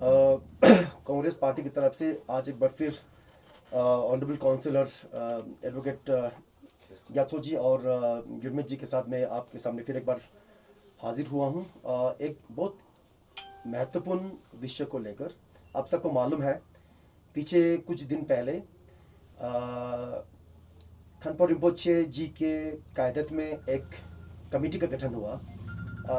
Congress party की तरफ से आज एक बार फिर ऑनरेबल काउंसिलर एडवोकेट यात्सो जी और गुरमीत जी के साथ मैं आपके सामने फिर एक बार हाजिर हुआ हूँ एक बहुत महत्वपूर्ण विषय को लेकर। आप सबको मालूम है पीछे कुछ दिन पहले खनपो रिम्पोचे जी के क़यादत में एक कमेटी का गठन हुआ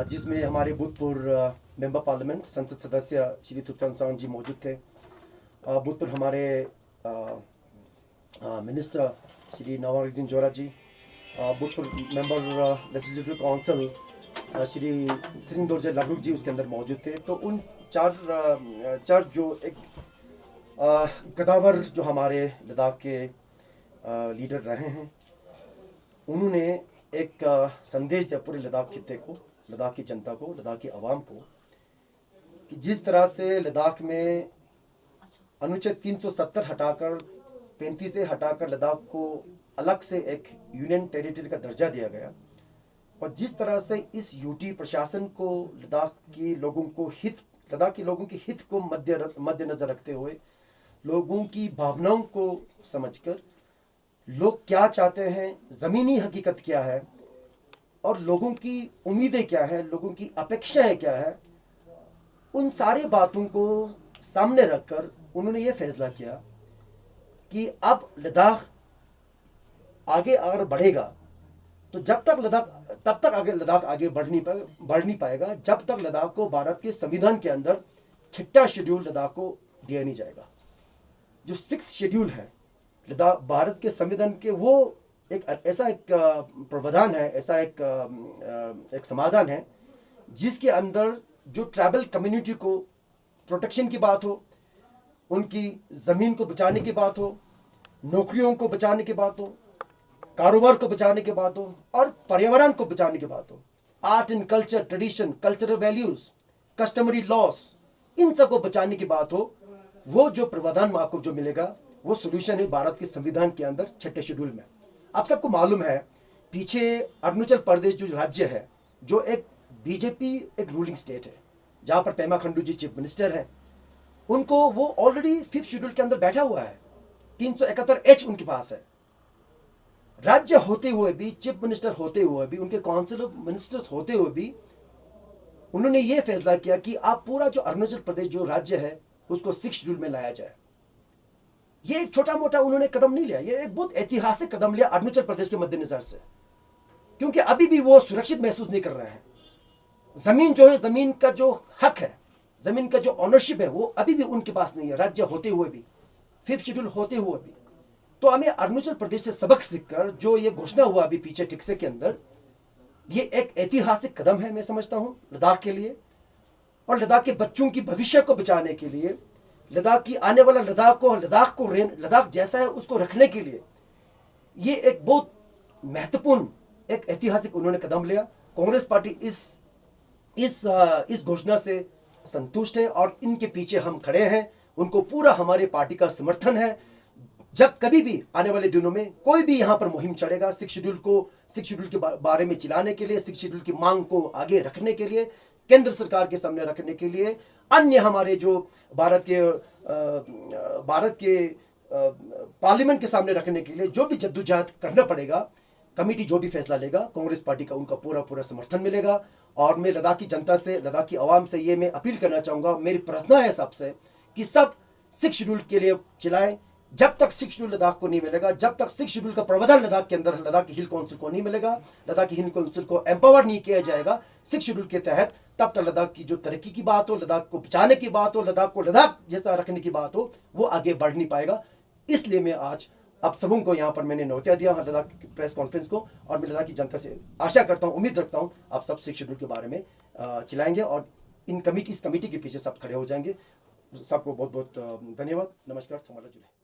जिसमें हमारे भूतपूर्व मेंबर पार्लियामेंट संसद सदस्य श्री तुर्कन सावन जी मौजूद थे। भूतपूर्व हमारे मिनिस्टर श्री नवाजुद्दीन जोरा जी, भूतपूर्व मेंबर लेजिस्लेटिव काउंसिल श्री सिरिंदोरजे लागुक जी उसके अंदर मौजूद थे। तो उन चार जो एक कदावर जो हमारे लद्दाख के लीडर रहे हैं, उन्होंने एक संदेश दिया पूरे लद्दाख खित्ते को, लद्दाख की जनता को, लद्दाख की आवाम को, कि जिस तरह से लद्दाख में अनुच्छेद 370 हटाकर 35 से हटाकर लद्दाख को अलग से एक यूनियन टेरिटरी का दर्जा दिया गया, और जिस तरह से इस यूटी प्रशासन को लद्दाख के लोगों के हित को मद्देनजर रखते हुए, लोगों की भावनाओं को समझकर, लोग क्या चाहते हैं, ज़मीनी हकीकत क्या है और लोगों की उम्मीदें क्या है, लोगों की अपेक्षाएं क्या है, उन सारी बातों को सामने रखकर उन्होंने ये फैसला किया कि अब लद्दाख आगे अगर बढ़ेगा तो तब तक आगे बढ़ नहीं पाएगा जब तक लद्दाख को भारत के संविधान के अंदर 6वां शेड्यूल लद्दाख को दिया नहीं जाएगा। जो 6th शेड्यूल है लद्दाख भारत के संविधान के, वो ऐसा एक प्रावधान है, ऐसा एक समाधान है जिसके अंदर जो ट्राइबल कम्युनिटी को प्रोटेक्शन की बात हो, उनकी ज़मीन को बचाने की बात हो, नौकरियों को बचाने की बात हो, कारोबार को बचाने की बात हो और पर्यावरण को बचाने की बात हो, art and culture, tradition, cultural values, customary laws, इन सब को बचाने की बात हो, वो जो प्रावधान में आपको जो मिलेगा वो सोल्यूशन है भारत के संविधान के अंदर 6ठे शेड्यूल में। आप सबको मालूम है पीछे अरुणाचल प्रदेश जो राज्य है, जो एक बीजेपी एक रूलिंग स्टेट है, जहाँ पर पेमा खंडू जी चीफ मिनिस्टर हैं, उनको वो ऑलरेडी 5th शेड्यूल के अंदर बैठा हुआ है, 371H उनके पास है। राज्य होते हुए भी, चीफ मिनिस्टर होते हुए भी, उनके काउंसिल ऑफ मिनिस्टर्स होते हुए भी उन्होंने ये फैसला किया कि आप पूरा जो अरुणाचल प्रदेश जो राज्य है उसको 6th शेड्यूल में लाया जाए। ये एक छोटा मोटा उन्होंने कदम नहीं लिया, ये एक बहुत ऐतिहासिक कदम लिया अरुणाचल प्रदेश के मद्देनजर से, क्योंकि अभी भी वो सुरक्षित महसूस नहीं कर रहे हैं। जमीन जो है, जमीन का जो हक है, जमीन का जो ऑनरशिप है, वो अभी भी उनके पास नहीं है, राज्य होते हुए भी, 5th शेड्यूल होते हुए भी। तो हमें अरुणाचल प्रदेश से सबक सीखकर जो ये घोषणा हुआ अभी पीछे टिक्से के अंदर, ये एक ऐतिहासिक कदम है मैं समझता हूँ लद्दाख के लिए, और लद्दाख के बच्चों की भविष्य को बचाने के लिए, लद्दाख की आने वाला लद्दाख जैसा है उसको रखने के लिए ये एक बहुत महत्वपूर्ण एक ऐतिहासिक उन्होंने कदम लिया। कांग्रेस पार्टी इस घोषणा से संतुष्ट है और इनके पीछे हम खड़े हैं, उनको पूरा हमारे पार्टी का समर्थन है। जब कभी भी आने वाले दिनों में कोई भी यहाँ पर मुहिम चलेगा 6th शेड्यूल के बारे में चिल्लाने के लिए, 6th शेड्यूल की मांग को आगे रखने के लिए, केंद्र सरकार के सामने रखने के लिए, अन्य हमारे जो भारत के पार्लियामेंट के सामने रखने के लिए जो भी जद्दोजहद करना पड़ेगा, कमेटी जो भी फैसला लेगा, कांग्रेस पार्टी का उनका पूरा समर्थन मिलेगा। और मैं लद्दाख की जनता से, लद्दाख की आवाम से ये मैं अपील करना चाहूँगा, मेरी प्रार्थना है सबसे कि सब 6th शेड्यूल के लिए चिल्लाएं। जब तक 6th शेड्यूल लद्दाख को नहीं मिलेगा, जब तक 6th शेड्यूल का प्रावधान लद्दाख के अंदर लद्दाख की हिल काउंसिल को नहीं मिलेगा, लद्दाख की हिल काउंसिल को एम्पावर नहीं किया जाएगा 6th शेड्यूल के तहत, तब तक लद्दाख की जो तरक्की की बात हो, लद्दाख को बचाने की बात हो, लद्दाख को लद्दाख जैसा रखने की बात हो, वो आगे बढ़ नहीं पाएगा। इसलिए मैं आज आप सबों को यहाँ पर मैंने न्योता दिया लद्दाख की प्रेस कॉन्फ्रेंस को, और मैं लद्दाख की जनता से आशा करता हूँ, उम्मीद रखता हूँ आप सब 6th शेड्यूल के बारे में चिल्लाएंगे और इस कमेटी के पीछे सब खड़े हो जाएंगे। सबको बहुत बहुत धन्यवाद। नमस्कार। समाला जुले।